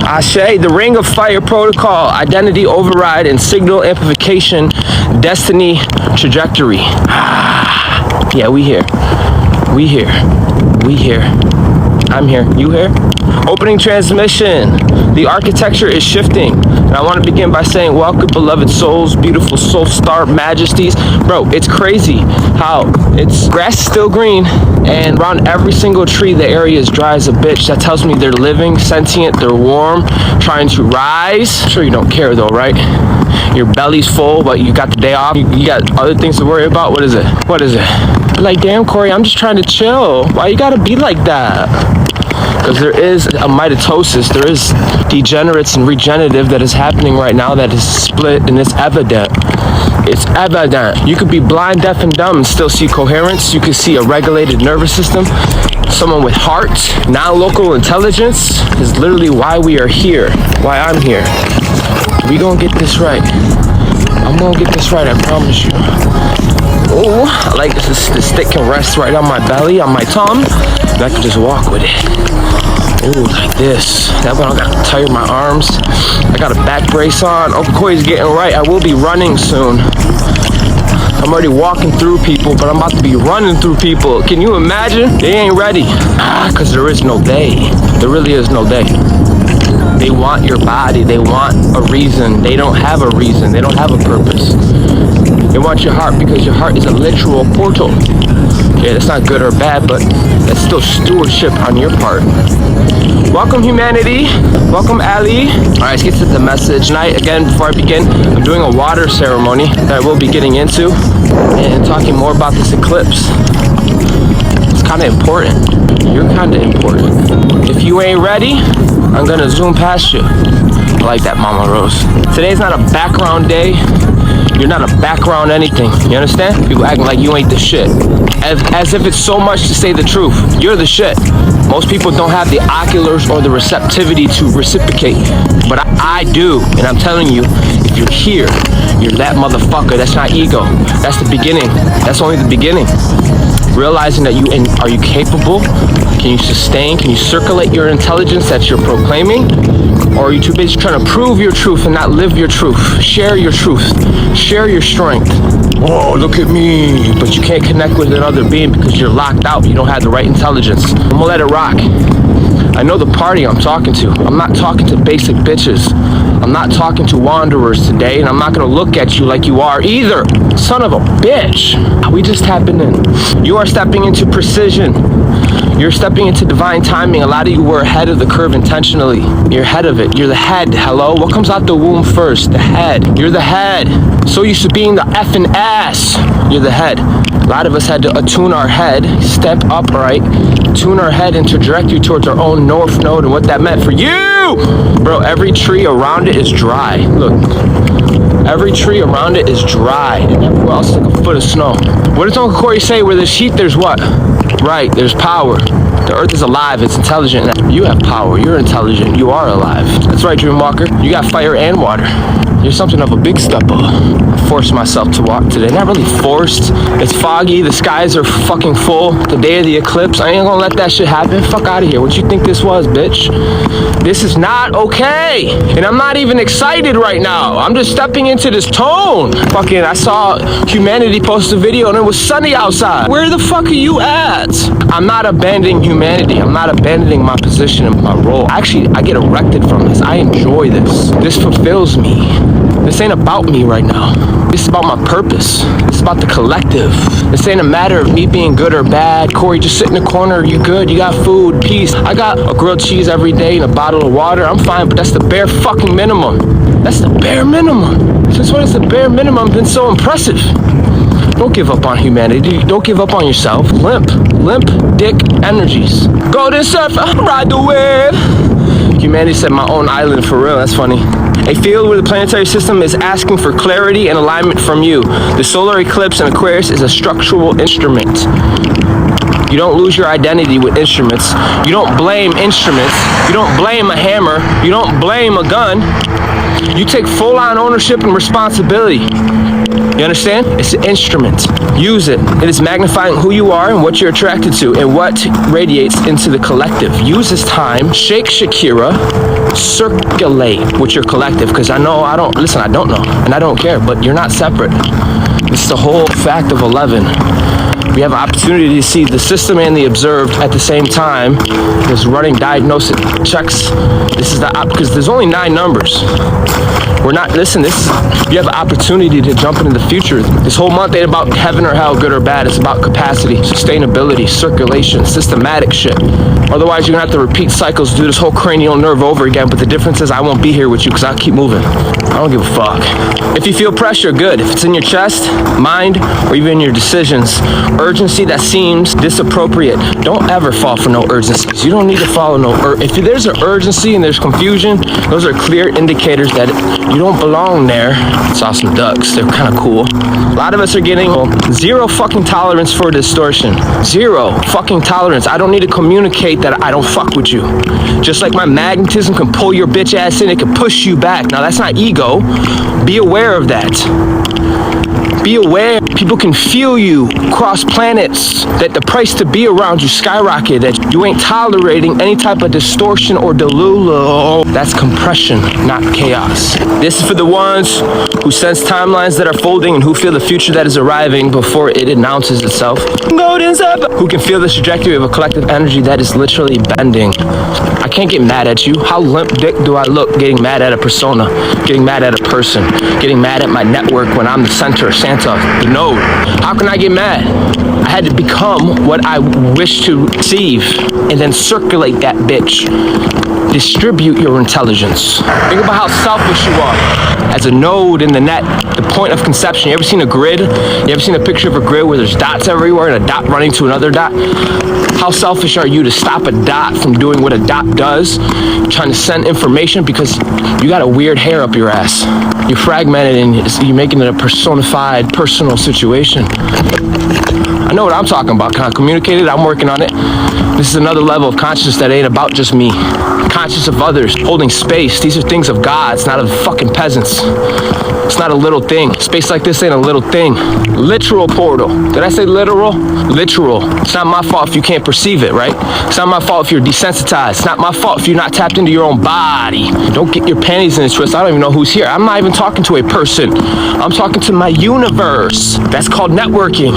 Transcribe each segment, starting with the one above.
Ashe, the Ring of Fire Protocol, Identity Override and Signal Amplification, Destiny Trajectory. Yeah, we here. We here. We here. I'm here. You here? Opening transmission. The architecture is shifting. And I want to begin by saying, welcome, beloved souls, beautiful soul star majesties. Bro, it's crazy how it's grass is still green, and around every single tree, the area is dry as a bitch. That tells me they're living, sentient, they're warm, trying to rise. I'm sure you don't care though, right? Your belly's full, but you got the day off. You got other things to worry about. What is it? What is it? Like, damn, Corey, I'm just trying to chill. Why you gotta be like that? Because there is a mitosis, there is degenerates and regenerative that is happening right now that is split, and it's evident. It's evident. You could be blind, deaf, and dumb and still see coherence. You could see a regulated nervous system. Someone with heart, non-local intelligence is literally why we are here, why I'm here. We gonna get this right. I'm gonna get this right, I promise you. Oh, I like this. The stick can rest right on my belly, on my tongue, and I can just walk with it. Oh, like this. That one I gotta tire my arms. I got a back brace on. Uncle Corey's getting right. I will be running soon. I'm already walking through people, but I'm about to be running through people. Can you imagine? They ain't ready. Because there is no day. There really is no day. They want your body. They want a reason. They don't have a reason. They don't have a purpose. They want your heart because your heart is a literal portal. Yeah, that's not good or bad, but that's still stewardship on your part. Welcome, humanity. Welcome, Ali. All right, let's get to the message. Tonight, again, before I begin, I'm doing a water ceremony that I will be getting into and talking more about this eclipse. It's kind of important. You're kind of important. If you ain't ready, I'm going to zoom past you. I like that, Mama Rose. Today's not a background day. You're not a background anything. You understand? People acting like you ain't the shit. As if it's so much to say the truth. You're the shit. Most people don't have the oculars or the receptivity to reciprocate. But I do. And I'm telling you, if you're here, you're that motherfucker. That's not ego. That's the beginning. That's only the beginning. Realizing that are you capable? Can you sustain? Can you circulate your intelligence that you're proclaiming? Or are you too busy trying to prove your truth and not live your truth? Share your truth. Share your strength. Oh, look at me. But you can't connect with another being because you're locked out. You don't have the right intelligence. I'm gonna let it rock. I know the party I'm talking to. I'm not talking to basic bitches. I'm not talking to wanderers today, and I'm not gonna look at you like you are either. Son of a bitch. We just tapping in. You are stepping into precision. You're stepping into divine timing. A lot of you were ahead of the curve intentionally. You're ahead of it. You're the head. Hello? What comes out the womb first? The head. You're the head. So used to being the effing ass. You're the head. A lot of us had to attune our head, step upright, tune our head and trajectory towards our own north node and what that meant for you. Bro, every tree around it is dry. Look. Every tree around it is dry, and everywhere else is like a foot of snow. What does Uncle Corey say? Where there's heat, there's what? Right, there's power. The earth is alive, it's intelligent. You have power, you're intelligent, you are alive. That's right, Dreamwalker. You got fire and water. You're something of a big stepper. I forced myself to walk today. Not really forced. It's foggy, the skies are fucking full. The day of the eclipse, I ain't gonna let that shit happen. Fuck out of here. What you think this was, bitch? This is not okay. And I'm not even excited right now. I'm just stepping into this tone. Fucking, I saw humanity post a video and it was sunny outside. Where the fuck are you at? I'm not abandoning humanity. I'm not abandoning my position and my role. Actually, I get erected from this. I enjoy this. This fulfills me. This ain't about me right now. This is about my purpose. This is about the collective. This ain't a matter of me being good or bad. Corey, just sit in the corner. You good? You got food, peace. I got a grilled cheese every day and a bottle of water. I'm fine, but that's the bare fucking minimum. That's the bare minimum. Since when has the bare minimum been so impressive? Don't give up on humanity. Don't give up on yourself. Limp dick energies. Golden surfer, ride the wave. Humanity said my own island for real. That's funny. A field where the planetary system is asking for clarity and alignment from you. The solar eclipse in Aquarius is a structural instrument. You don't lose your identity with instruments. You don't blame instruments. You don't blame a hammer. You don't blame a gun. You take full-on ownership and responsibility. You understand? It's an instrument. Use it. It is magnifying who you are and what you're attracted to and what radiates into the collective. Use this time. Shake Shakira. Circulate with your collective. Because I know I don't know. And I don't care. But you're not separate. It's the whole fact of 11. We have an opportunity to see the system and the observed at the same time. There's running diagnostic checks. This is because there's only 9 numbers. We're not, listen, you have an opportunity to jump into the future. This whole month ain't about heaven or hell, good or bad. It's about capacity, sustainability, circulation, systematic shit. Otherwise, you're gonna have to repeat cycles, do this whole cranial nerve over again. But the difference is I won't be here with you because I'll keep moving. I don't give a fuck. If you feel pressure, good. If it's in your chest, mind, or even your decisions, urgency that seems disappropriate, don't ever fall for no urgencies. You don't need to follow if there's an urgency and there's confusion, those are clear indicators that you don't belong there. Saw some ducks. They're kind of cool. A lot of us are getting zero fucking tolerance for distortion. Zero fucking tolerance. I don't need to communicate that I don't fuck with you. Just like my magnetism can pull your bitch ass in, it can push you back. Now that's not ego. Be aware of that. Be aware. People can feel you cross planets, that the price to be around you skyrocket, that you ain't tolerating any type of distortion or delulu. That's compression, not chaos. This is for the ones who sense timelines that are folding and who feel the future that is arriving before it announces itself. Who can feel the trajectory of a collective energy that is literally bending. I can't get mad at you. How limp dick do I look getting mad at a persona, getting mad at a person, getting mad at my network when I'm the center of Santa, the node? How can I get mad? I had to become what I wish to receive and then circulate that bitch. Distribute your intelligence. Think about how selfish you are as a node in the net, the point of conception. You ever seen a grid? You ever seen a picture of a grid where there's dots everywhere and a dot running to another dot? How selfish are you to stop a dot from doing what a dot does? Trying to send information because you got a weird hair up your ass. You're fragmented and you're making it a personified, personal situation. I know what I'm talking about. Can I communicate it? I'm working on it. This is another level of consciousness that ain't about just me. Conscious of others, holding space. These are things of God. It's not of fucking peasants. It's not a little thing. Space like this ain't a little thing. Literal portal. Did I say literal? Literal. It's not my fault if you can't perceive it, right? It's not my fault if you're desensitized. It's not my fault if you're not tapped into your own body. Don't get your panties in a twist. I don't even know who's here. I'm not even talking to a person. I'm talking to my universe. That's called networking.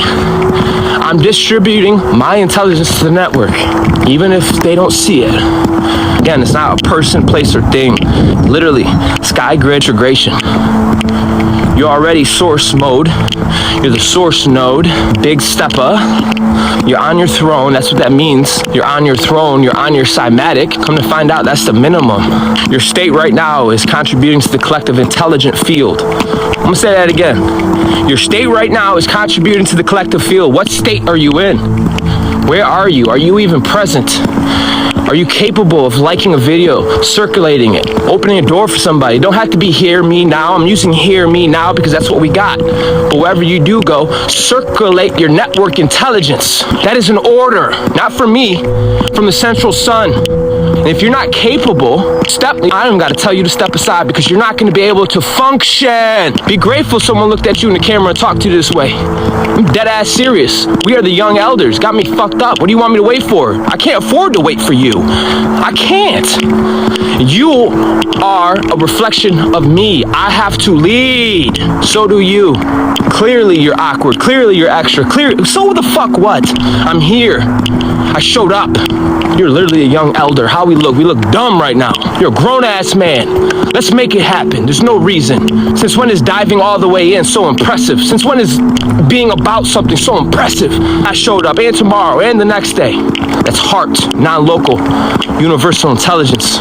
I'm distributing my intelligence to the network, even if they don't see it. Again, it's not a person, place, or thing. Literally, sky grid integration. You're already source mode. You're the source node. Big stepper. You're on your throne. That's what that means. You're on your throne. You're on your cymatic. Come to find out, that's the minimum. Your state right now is contributing to the collective intelligent field. I'm gonna say that again. Your state right now is contributing to the collective field. What state are you in? Where are you? Are you even present? Are you capable of liking a video, circulating it, opening a door for somebody? Don't have to be hear me now. I'm using hear me now because that's what we got. But wherever you do go, circulate your network intelligence. That is an order, not from me, from the central sun. And if you're not capable, I don't got to tell you to step aside because you're not going to be able to function. Be grateful someone looked at you in the camera and talked to you this way. I'm dead ass serious. We are the young elders. Got me fucked up. What do you want me to wait for? I can't afford to wait for you. I can't. You are a reflection of me. I have to lead. So do you. Clearly you're awkward. Clearly you're extra. Clearly. So the fuck what? I'm here. I showed up. You're literally a young elder. How we look? We look dumb right now. You're a grown-ass man. Let's make it happen. There's no reason. Since when is diving all the way in so impressive? Since when is being about something so impressive? I showed up, and tomorrow, and the next day. That's heart, non-local, universal intelligence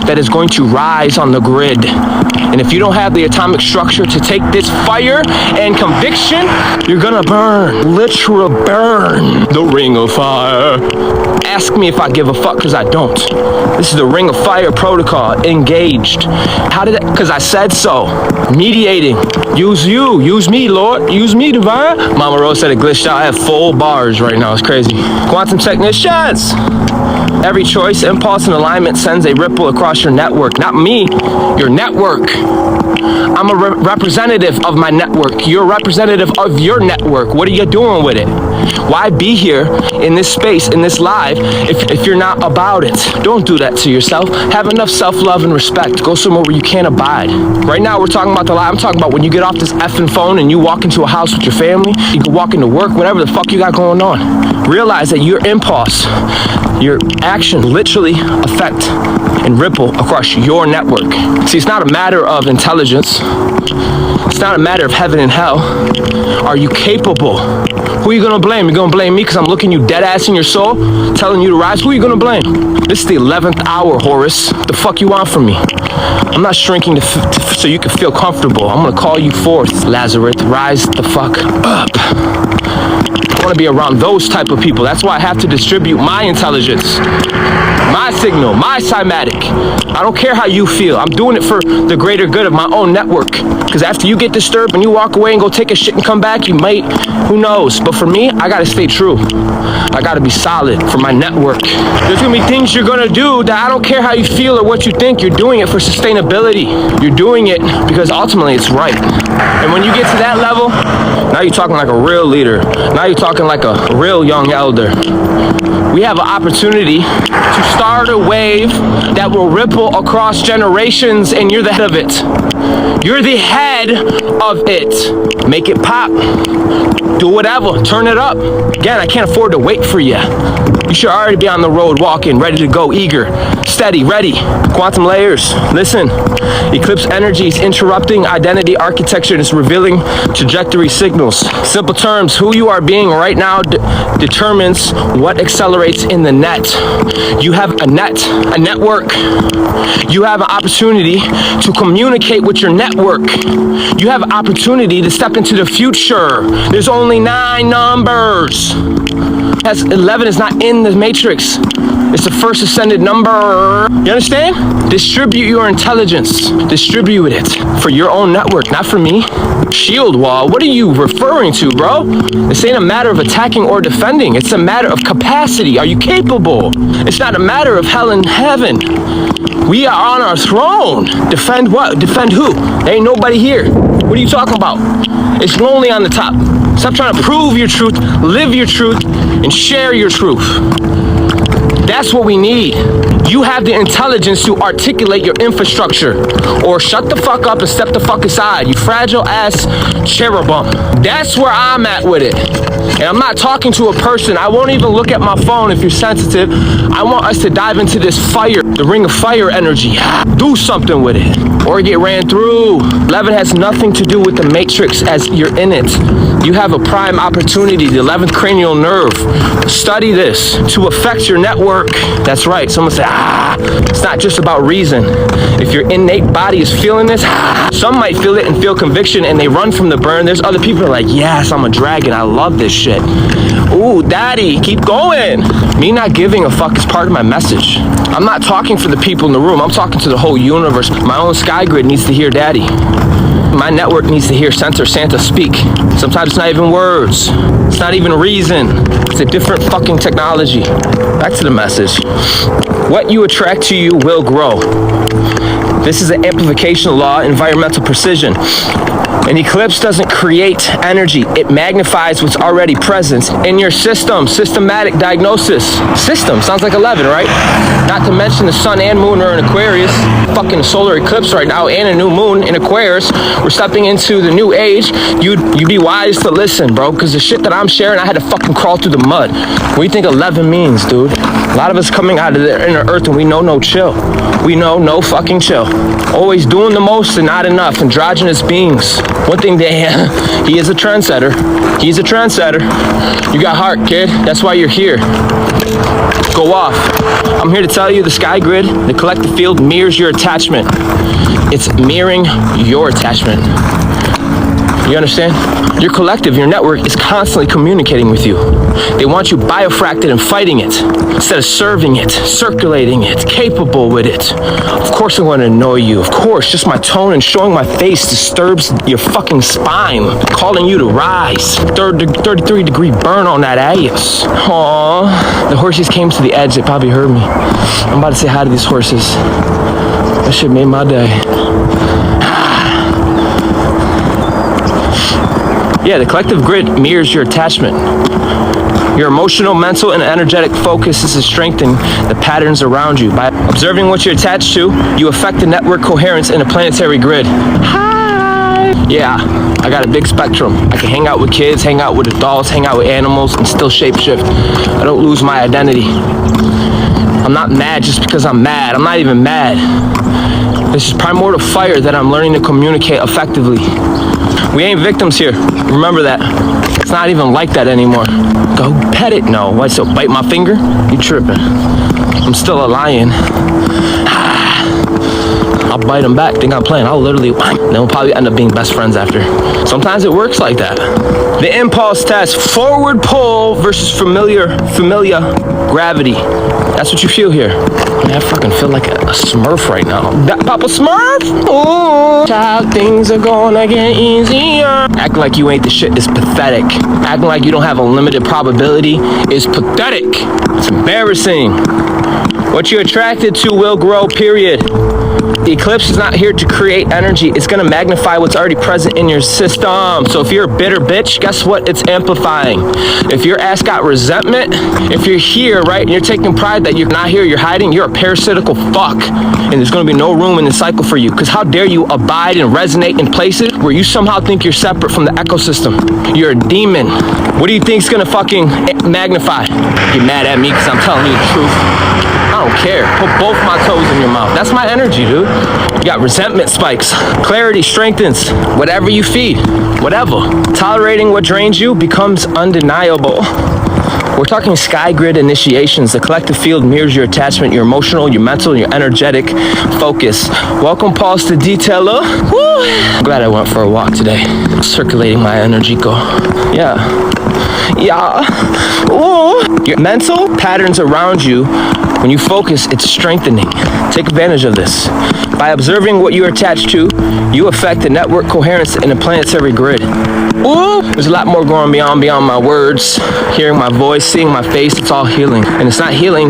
that is going to rise on the grid. And if you don't have the atomic structure to take this fire and conviction, you're gonna burn. Literal burn. The ring of fire. Ask me if I give a fuck, because I don't. This is the ring of fire protocol. Engaged. How did that? Because I said so. Mediating. Use you. Use me, Lord. Use me, divine. Mama Rose said it glitched out. I have full bars right now. It's crazy. Quantum technicians. Every choice, impulse, and alignment sends a ripple across your network. Not me, your network. I'm a representative of my network. You're a representative of your network. What are you doing with it? Why be here in this space, in this live, if you're not about it? Don't do that to yourself. Have enough self-love and respect. Go somewhere where you can't abide. Right now, we're talking about the live. I'm talking about when you get off this effing phone and you walk into a house with your family. You can walk into work, whatever the fuck you got going on. Realize that your impulse, your action literally affect and ripple across your network. See, it's not a matter of intelligence. It's not a matter of heaven and hell. Are you capable? Who are you gonna blame? You're gonna blame me because I'm looking you dead ass in your soul, telling you to rise? Who are you gonna blame? This is the 11th hour, Horus. The fuck you want from me? I'm not shrinking so you can feel comfortable. I'm gonna call you forth, Lazarus. Rise the fuck up. I want to be around those type of people. That's why I have to distribute my intelligence, my signal, my cymatic. I don't care how you feel. I'm doing it for the greater good of my own network. Because after you get disturbed and you walk away and go take a shit and come back, you might, who knows? But for me, I gotta stay true. I gotta be solid for my network. There's gonna be things you're gonna do that I don't care how you feel or what you think. You're doing it for sustainability. You're doing it because ultimately it's right. And when you get to that level, now you're talking like a real leader. Now you're talking like a real young elder. We have an opportunity to start a wave that will ripple across generations, and you're the head of it. You're the head of it. Make it pop. Do whatever. Turn it up. Again, I can't afford to wait for you. You should already be on the road walking, ready to go, eager, steady, ready. Quantum layers. Listen. Eclipse energy is interrupting identity architecture and is revealing trajectory signals. Simple terms, who you are being right now determines what accelerates in the net. You have a net, a network. You have an opportunity to communicate with your network. You have an opportunity to step into the future. There's only 9 numbers. As 11 is not in the matrix. It's the first ascended number. You understand? Distribute your intelligence. Distribute it for your own network, not for me. Shield wall, what are you referring to, bro? This ain't a matter of attacking or defending. It's a matter of capacity. Are you capable? It's not a matter of hell and heaven. We are on our throne. Defend what? Defend who? There ain't nobody here. What are you talking about? It's lonely on the top. Stop trying to prove your truth, live your truth, and share your truth. That's what we need. You have the intelligence to articulate your infrastructure, or shut the fuck up and step the fuck aside, you fragile ass cherubim. That's where I'm at with it. And I'm not talking to a person. I won't even look at my phone if you're sensitive. I want us to dive into this fire, the ring of fire energy. Do something with it, or get ran through. 11 has nothing to do with the matrix as you're in it. You have a prime opportunity, the 11th cranial nerve. Study this to affect your network. That's right. Someone say, it's not just about reason. If your innate body is feeling this, some might feel it and feel conviction and they run from the burn. There's other people who are like, yes, I'm a dragon. I love this shit. Ooh, daddy, keep going. Me not giving a fuck is part of my message. I'm not talking for the people in the room. I'm talking to the whole universe. My own sky grid needs to hear daddy. My network needs to hear Santa speak. Sometimes it's not even words. It's not even reason. It's a different fucking technology. Back to the message. What you attract to you will grow. This is an amplification law, environmental precision. An eclipse doesn't create energy. It magnifies what's already present in your system. Systematic diagnosis. System sounds like 11, right? Not to mention the sun and moon are in Aquarius. Fucking solar eclipse right now and a new moon in Aquarius. We're stepping into the new age. You'd be wise to listen, bro, because the shit that I'm sharing, I had to fucking crawl through the mud. What do you think 11 means, dude? A lot of us coming out of the inner earth and we know no chill. We know no fucking chill. Always doing the most and not enough. Androgynous beings. One thing he is a trendsetter. He's a trendsetter. You got heart, kid. That's why you're here. Go off. I'm here to tell you the sky grid, the collective field mirrors your attachment. It's mirroring your attachment. You understand? Your collective, your network is constantly communicating with you. They want you biofracted and fighting it instead of serving it, circulating it, capable with it. Of course I want to annoy you. Of course, just my tone and showing my face disturbs your fucking spine, calling you to rise. 33-degree burn on that ass. Aww. The horses came to the edge. They probably heard me. I'm about to say hi to these horses. That shit made my day. Yeah, the collective grid mirrors your attachment. Your emotional, mental, and energetic focus is to strengthen the patterns around you. By observing what you're attached to, you affect the network coherence in a planetary grid. Hi! Yeah, I got a big spectrum. I can hang out with kids, hang out with adults, hang out with animals, and still shapeshift. I don't lose my identity. I'm not mad just because I'm mad. I'm not even mad. This is primordial fire that I'm learning to communicate effectively. We ain't victims here. Remember that. It's not even like that anymore. Go pet it. No. Why so? Bite my finger? You tripping. I'm still a lion. I'll bite him back. Think I'm playing. I'll literally... Then we'll probably end up being best friends after. Sometimes it works like that. The impulse test. Forward pull versus familiar gravity. That's what you feel here. Man, I fucking feel like a Smurf right now. Papa Smurf? Ooh, child, things are gonna get easier. Acting like you ain't the shit is pathetic. Acting like you don't have a limited probability is pathetic. It's embarrassing. What you're attracted to will grow, period. The eclipse is not here to create energy. It's gonna magnify what's already present in your system. So if you're a bitter bitch, guess what? It's amplifying. If your ass got resentment, if you're here, right, and you're taking pride that you're not here, you're hiding, you're a parasitical fuck. And there's gonna be no room in the cycle for you. Because how dare you abide and resonate in places where you somehow think you're separate from the ecosystem. You're a demon. What do you think's gonna fucking magnify? Get mad at me because I'm telling you the truth. I don't care. Put both my toes in your mouth. That's my energy, dude. You got resentment spikes. Clarity strengthens whatever you feed. Whatever. Tolerating what drains you becomes undeniable. We're talking sky grid initiations. The collective field mirrors your attachment, your emotional, your mental, your energetic focus. Welcome, Pulse to Detailer. Woo! I'm glad I went for a walk today. Circulating my energy. Go. Yeah. Ooh. Your mental patterns around you, when you focus, it's strengthening. Take advantage of this. By observing what you're attached to, you affect the network coherence in a planetary grid. Ooh, there's a lot more going beyond my words. Hearing my voice, seeing my face, it's all healing. And it's not healing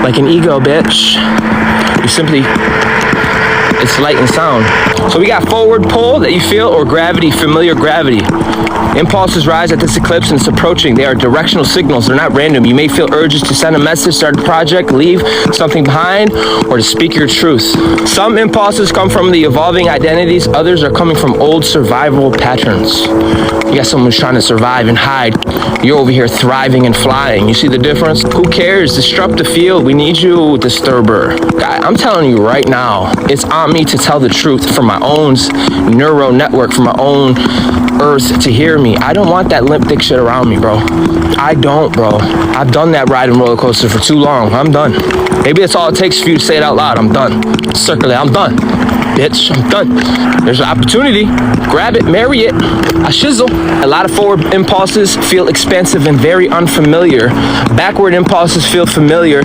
like an ego, bitch. You simply, it's light and sound. So we got forward pull that you feel, or gravity, familiar gravity. Impulses rise at this eclipse and it's approaching. They are directional signals. They're not random. You may feel urges to send a message, start a project, leave something behind, or to speak your truth. Some impulses come from the evolving identities. Others are coming from old survival patterns. You got someone who's trying to survive and hide. You're over here thriving and flying. You see the difference? Who cares? Disrupt the field. We need you, disturber. Guy, I'm telling you right now, it's on me to tell the truth for my own neural network, for my own earth to hear me. I don't want that limp dick shit around me, bro. I don't, bro. I've done that ride and roller coaster for too long. I'm done. Maybe that's all it takes for you to say it out loud. I'm done. Circulate. I'm done. Bitch, I'm done. There's an opportunity. Grab it, marry it. I shizzle. A lot of forward impulses feel expansive and very unfamiliar. Backward impulses feel familiar.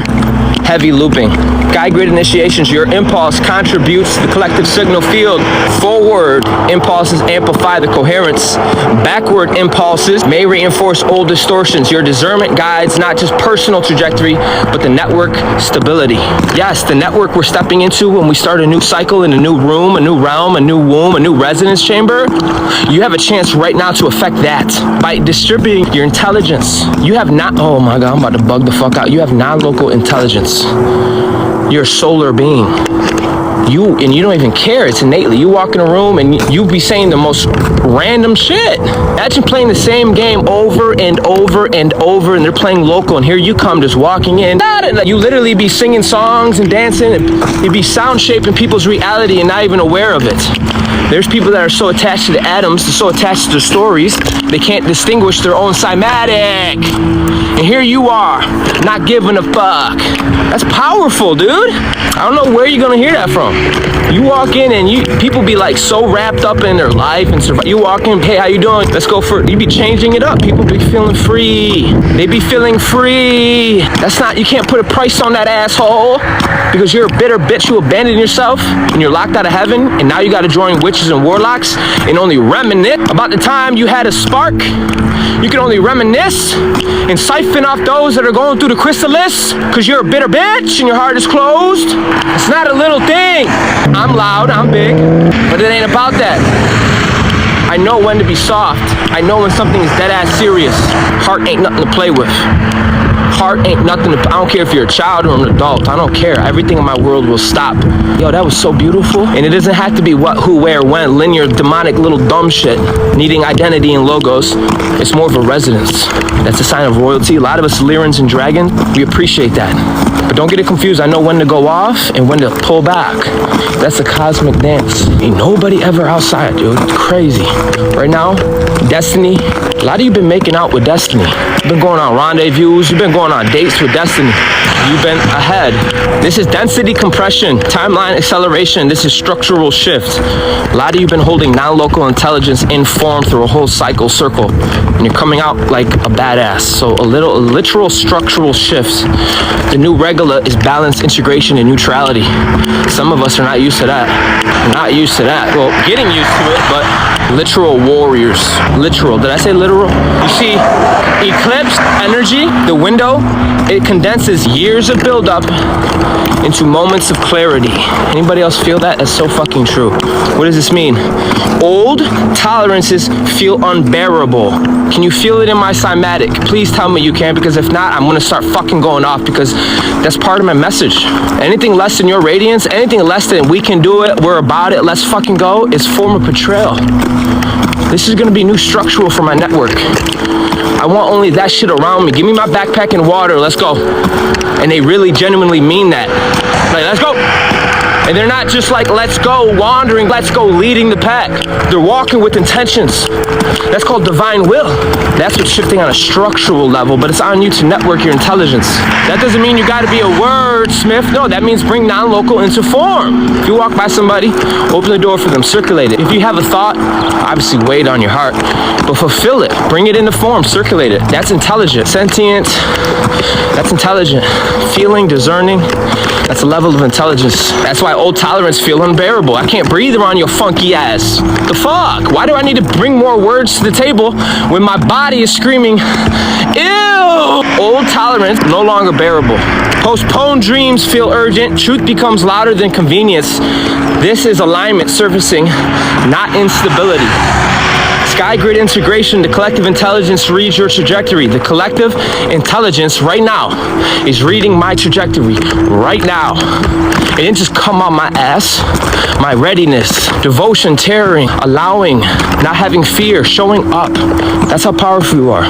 Heavy looping. Sky grid initiations, your impulse contributes to the collective signal field. Forward impulses amplify the coherence. Backward impulses may reinforce old distortions. Your discernment guides not just personal trajectory, but the network stability. Yes, the network we're stepping into when we start a new cycle in a new room, a new realm, a new womb, a new resonance chamber. You have a chance right now to affect that by distributing your intelligence. You have not, oh my God, I'm about to bug the fuck out. You have non-local intelligence. You're a solar being. You don't even care. It's innately. You walk in a room and you be saying the most random shit. Imagine playing the same game over and over and over, and they're playing local, and here you come just walking in. You literally be singing songs and dancing, and you'd be sound shaping people's reality and not even aware of it. There's people that are so attached to the atoms, they're so attached to their stories, they can't distinguish their own cymatic. And here you are, not giving a fuck. That's powerful, dude. I don't know where you're gonna hear that from. You walk in and people be like so wrapped up in their life and survive. You walk in, hey, how you doing? Let's go for it. You be changing it up. People be feeling free. They be feeling free. That's not, you can't put a price on that asshole because you're a bitter bitch. You abandoned yourself and you're locked out of heaven, and now you got to join witches and warlocks and only reminisce about the time you had a spark. You can only reminisce and siphon off those that are going through the chrysalis because you're a bitter bitch and your heart is closed. It's not a little thing. I'm loud, I'm big, but it ain't about that. I know when to be soft. I know when something is dead ass serious. Heart ain't nothing to play with. Heart ain't nothing to, I don't care if you're a child or an adult. I don't care. Everything in my world will stop. Yo, that was so beautiful. And it doesn't have to be what, who, where, when, linear, demonic, little dumb shit, needing identity and logos. It's more of a resonance. That's a sign of royalty. A lot of us Lyrans and dragons, we appreciate that. But don't get it confused. I know when to go off and when to pull back. That's a cosmic dance. Ain't nobody ever outside, dude. It's crazy. Right now, destiny. A lot of you been making out with destiny. You've been going on rendezvous. You've been going on dates with destiny. You've been ahead. This is density compression, timeline acceleration. This is structural shift. A lot of you been holding non-local intelligence in form through a whole circle, and you're coming out like a badass. So a literal structural shift. The new regular is balance, integration, and neutrality. Some of us are not used to that. We're not used to that. Well, getting used to it, but literal warriors. Literal. Did I say literal? You see, eclipse energy, the window, it condenses years of buildup into moments of clarity. Anybody else feel that? That's so fucking true. What does this mean? Old tolerances feel unbearable. Can you feel it in my cymatic? Please tell me you can, because if not, I'm gonna start fucking going off, because that's part of my message. Anything less than your radiance, anything less than we can do it, we're about it, let's fucking go, is form of betrayal. This is gonna be new structural for my network. I want only that shit around me. Give me my backpack and water, let's go. And they really genuinely mean that. Like, let's go. And they're not just like, let's go wandering, let's go leading the pack. They're walking with intentions. That's called divine will. That's what's shifting on a structural level, but it's on you to network your intelligence. That doesn't mean you gotta be a wordsmith. No, that means bring non-local into form. If you walk by somebody, open the door for them, circulate it. If you have a thought, obviously weigh it on your heart, but fulfill it. Bring it into form, circulate it. That's intelligent. Sentient, that's intelligent. Feeling, discerning, that's a level of intelligence. That's why old tolerance feel unbearable. I can't breathe around your funky ass. The fuck? Why do I need to bring more words to the table when my body is screaming, ew? Old tolerance no longer bearable. Postponed dreams feel urgent. Truth becomes louder than convenience. This is alignment surfacing, not instability. Sky grid integration, the collective intelligence reads your trajectory. The collective intelligence right now is reading my trajectory right now. It didn't just come on my ass. My readiness, devotion, tearing, allowing, not having fear, showing up. That's how powerful you are.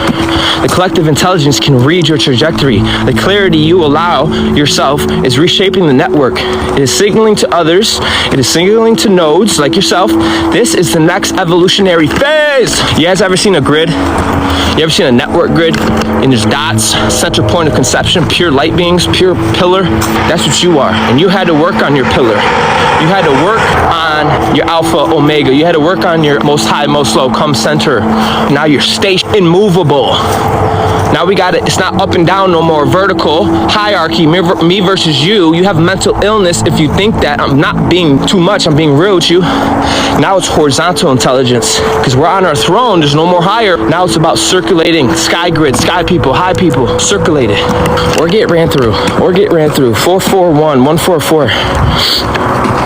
The collective intelligence can read your trajectory. The clarity you allow yourself is reshaping the network. It is signaling to others. It is signaling to nodes like yourself. This is the next evolutionary phase. You guys ever seen a grid? You ever seen a network grid? And there's dots, center point of conception, pure light beings, pure pillar. That's what you are. And you had to work on your pillar. You had to work on your alpha, omega. You had to work on your most high, most low, come center. Now you're stationed, immovable. Now we got it. It's not up and down no more. Vertical hierarchy, me versus you. You have mental illness if you think that. I'm not being too much. I'm being real with you. Now it's horizontal intelligence, because we're on our throne. There's no more higher. Now it's about circulating. Sky grid, sky people, high people. Circulate it. Or get ran through. Or get ran through. 441, 144.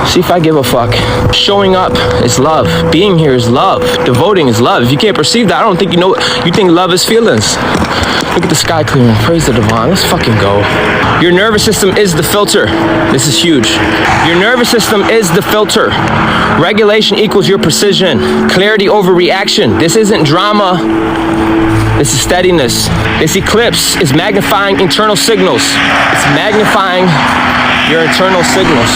See if I give a fuck. Showing up is love. Being here is love. Devoting is love. If you can't perceive that, I don't think you know. You think love is feelings. Look at the sky clearing. Praise the divine. Let's fucking go. Your nervous system is the filter. This is huge. Your nervous system is the filter. Regulation equals your precision. Clarity over reaction. This isn't drama. This is steadiness. This eclipse is magnifying internal signals. It's magnifying your internal signals.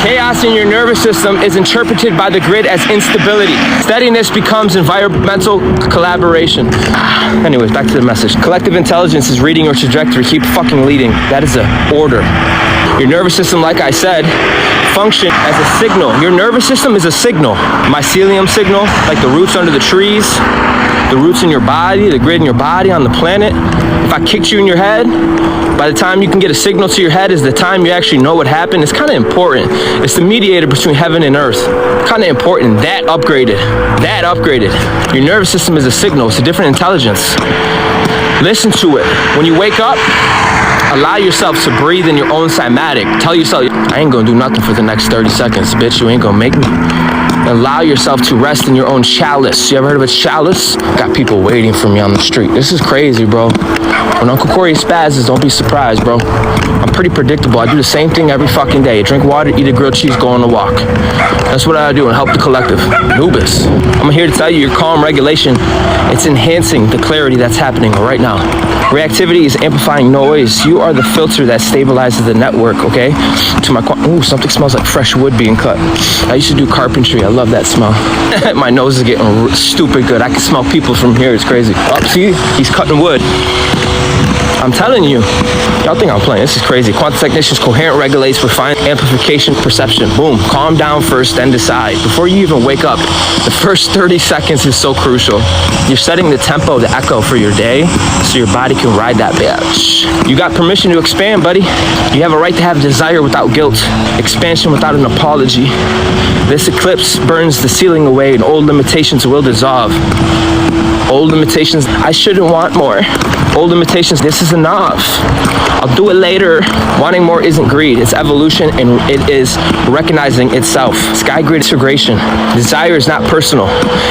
Chaos in your nervous system is interpreted by the grid as instability. Steadiness becomes environmental collaboration. Anyways, back to the message. Collective intelligence is reading your trajectory. Keep fucking leading. That is an order. Your nervous system, like I said, function as a signal. Your nervous system is a signal. Mycelium signal, like the roots under the trees, the roots in your body, the grid in your body on the planet. If I kicked you in your head, by the time you can get a signal to your head is the time you actually know what happened. It's kind of important. It's the mediator between heaven and earth. Kind of important. That upgraded. Your nervous system is a signal. It's a different intelligence. Listen to it. When you wake up, allow yourself to breathe in your own cymatic. Tell yourself, I ain't gonna do nothing for the next 30 seconds, bitch. You ain't gonna make me. Allow yourself to rest in your own chalice. You ever heard of a chalice? Got people waiting for me on the street. This is crazy, bro. When Uncle Corey spazzes, don't be surprised, bro. I'm pretty predictable. I do the same thing every fucking day. Drink water, eat a grilled cheese, go on a walk. That's what I do and help the collective. Nubis. I'm here to tell you your calm regulation, it's enhancing the clarity that's happening right now. Reactivity is amplifying noise. You are the filter that stabilizes the network, okay? To my, ooh, something smells like fresh wood being cut. I used to do carpentry. I love that smell. My nose is getting stupid good. I can smell people from here. It's crazy. Oh, see? He's cutting wood. I'm telling you. Y'all think I'm playing. This is crazy. Quantum technicians coherent regulates refined amplification perception. Boom. Calm down first, then decide. Before you even wake up, the first 30 seconds is so crucial. You're setting the tempo, the echo for your day, so your body can ride that bitch. You got permission to expand, buddy. You have a right to have desire without guilt, expansion without an apology. This eclipse burns the ceiling away and old limitations will dissolve. Old limitations, I shouldn't want more. Old limitations, this is enough. I'll do it later. Wanting more isn't greed, it's evolution and it is recognizing itself. Sky grid integration. Desire is not personal,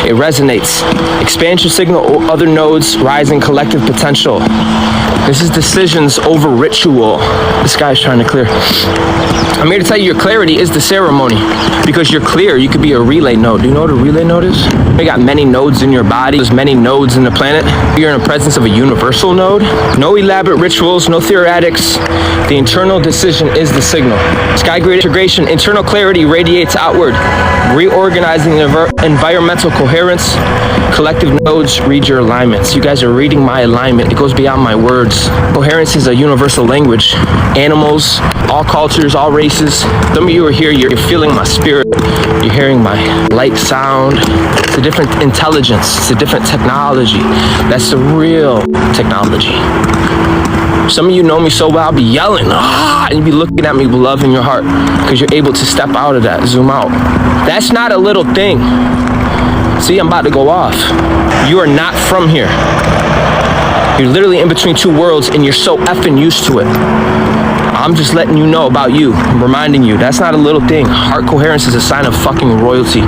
it resonates. Expansion signal, other nodes, rising collective potential. This is decisions over ritual. This guy's trying to clear. I'm here to tell you your clarity is the ceremony. Because you're clear, you could be a relay node. Do you know what a relay node is? You got many nodes in your body. There's many nodes in the planet. You're in the presence of a universal node. No elaborate rituals, no theoretics. The internal decision is the signal. Sky grid integration, internal clarity radiates outward. Reorganizing environmental coherence. Collective nodes read your alignments. You guys are reading my alignment. It goes beyond my words. Coherence is a universal language. Animals, all cultures, all races. Some of you are here, you're feeling my spirit. You're hearing my light sound. It's a different intelligence. It's a different technology. That's the real technology. Some of you know me so well, I'll be yelling, ah, and you'll be looking at me with love in your heart because you're able to step out of that, zoom out. That's not a little thing. See, I'm about to go off. You are not from here. You're literally in between two worlds and you're so effing used to it. I'm just letting you know about you. I'm reminding you, that's not a little thing. Heart coherence is a sign of fucking royalty.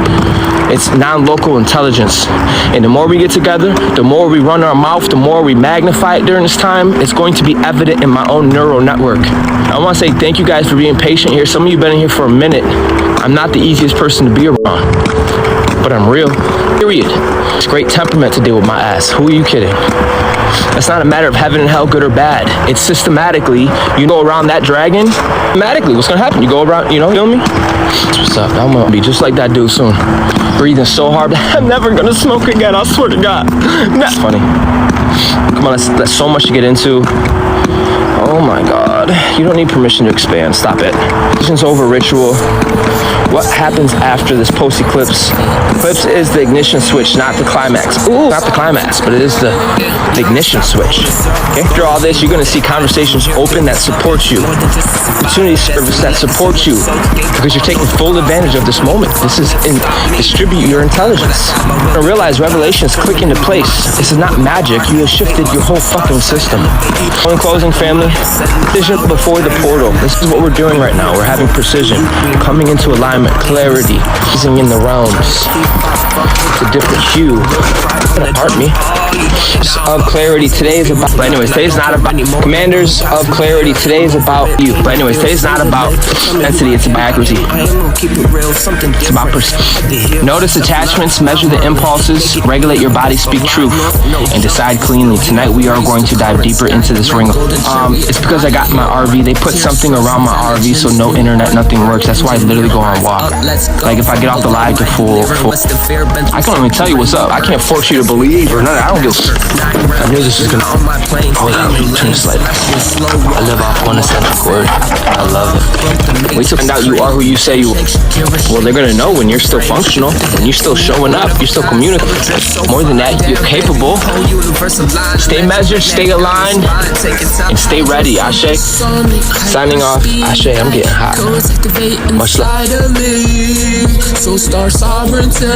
It's non-local intelligence. And the more we get together, the more we run our mouth, the more we magnify it during this time, it's going to be evident in my own neural network. I want to say thank you guys for being patient here. Some of you have been in here for a minute. I'm not the easiest person to be around, but I'm real, period. It's great temperament to deal with my ass. Who are you kidding? It's not a matter of heaven and hell, good or bad. It's systematically, you go around that dragon, systematically, what's gonna happen? You go around, you know, feel me? What's up? I'm gonna be just like that dude soon. Breathing so hard, I'm never gonna smoke again, I swear to God. That's funny. Come on, that's so much to get into. Oh my God. You don't need permission to expand, stop it. Decisions over ritual. What happens after this post-eclipse? Eclipse is the ignition switch, not the climax. Ooh, not the climax, but it is the ignition switch. Okay? After all this, you're going to see conversations open that support you. Opportunity service that supports you because you're taking full advantage of this moment. This is distribute your intelligence. And realize revelations click into place. This is not magic. You have shifted your whole fucking system. In closing, family, precision before the portal. This is what we're doing right now. We're having precision, coming into alignment, clarity, easing in the realms. It's a different hue. Don't part me. Of clarity today is about. But anyways, today is not about commanders of clarity. Today is about you. But anyways, today is not about density. It's about accuracy. It's about notice attachments, measure the impulses, regulate your body, speak truth, and decide cleanly. Tonight we are going to dive deeper into this ring. It's because I got my RV. They put something around my RV so no internet, nothing works. That's why I literally go on walk. Like if I get off the live to full, I can't even tell you what's up. I can't force you to believe or nothing. I don't single. I knew this was gonna. Hold on, let me turn this light on. I live off one aesthetic word. I love it. Wait till find out you are who you say you are. Well, they're gonna know when you're still functional, when you're still showing up, you're still communicating. More than that, you're capable. Stay measured, stay aligned, and stay ready. Ashe. Signing off. Ashe, I'm getting hot. Much love. So star sovereignty.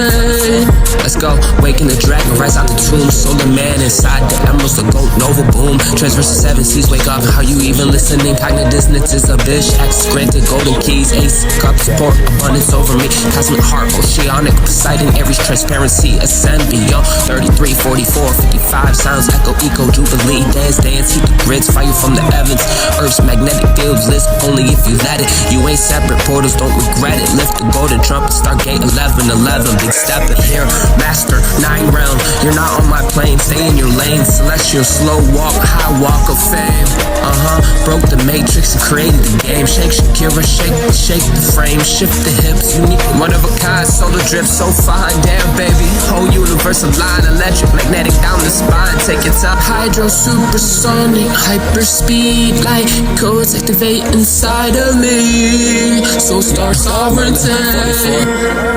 Let's go. Waking the dragon, rise out the tomb. Solar man inside the emeralds, the gold nova boom. Transverse the seven seas, wake up. How you even listening? Cognitive dissonance is a bitch. Access granted, golden keys, ace cups, pour abundance over me. Cosmic heart, oceanic, Poseidon, Aries, transparency, ascend beyond 33, 44, 55. Sounds echo, eco, jubilee. Dance, heat the grids, fire from the heavens. Earth's magnetic fields list only if you let it. You ain't separate portals, don't regret it. Lift the golden trumpet, Stargate 1111. Big step in here, master 9 realm. You're not on my plane, stay in your lane. Celestial slow walk, high walk of fame. Broke the matrix and created the game. Shake Shakira, shake the frame, shift the hips. Unique, one of a kind, solar drip so fine. Damn baby, whole universe line. Electric, magnetic down the spine. Take it to hydro, supersonic, hyper speed. Light codes activate inside of me. So star sovereignty.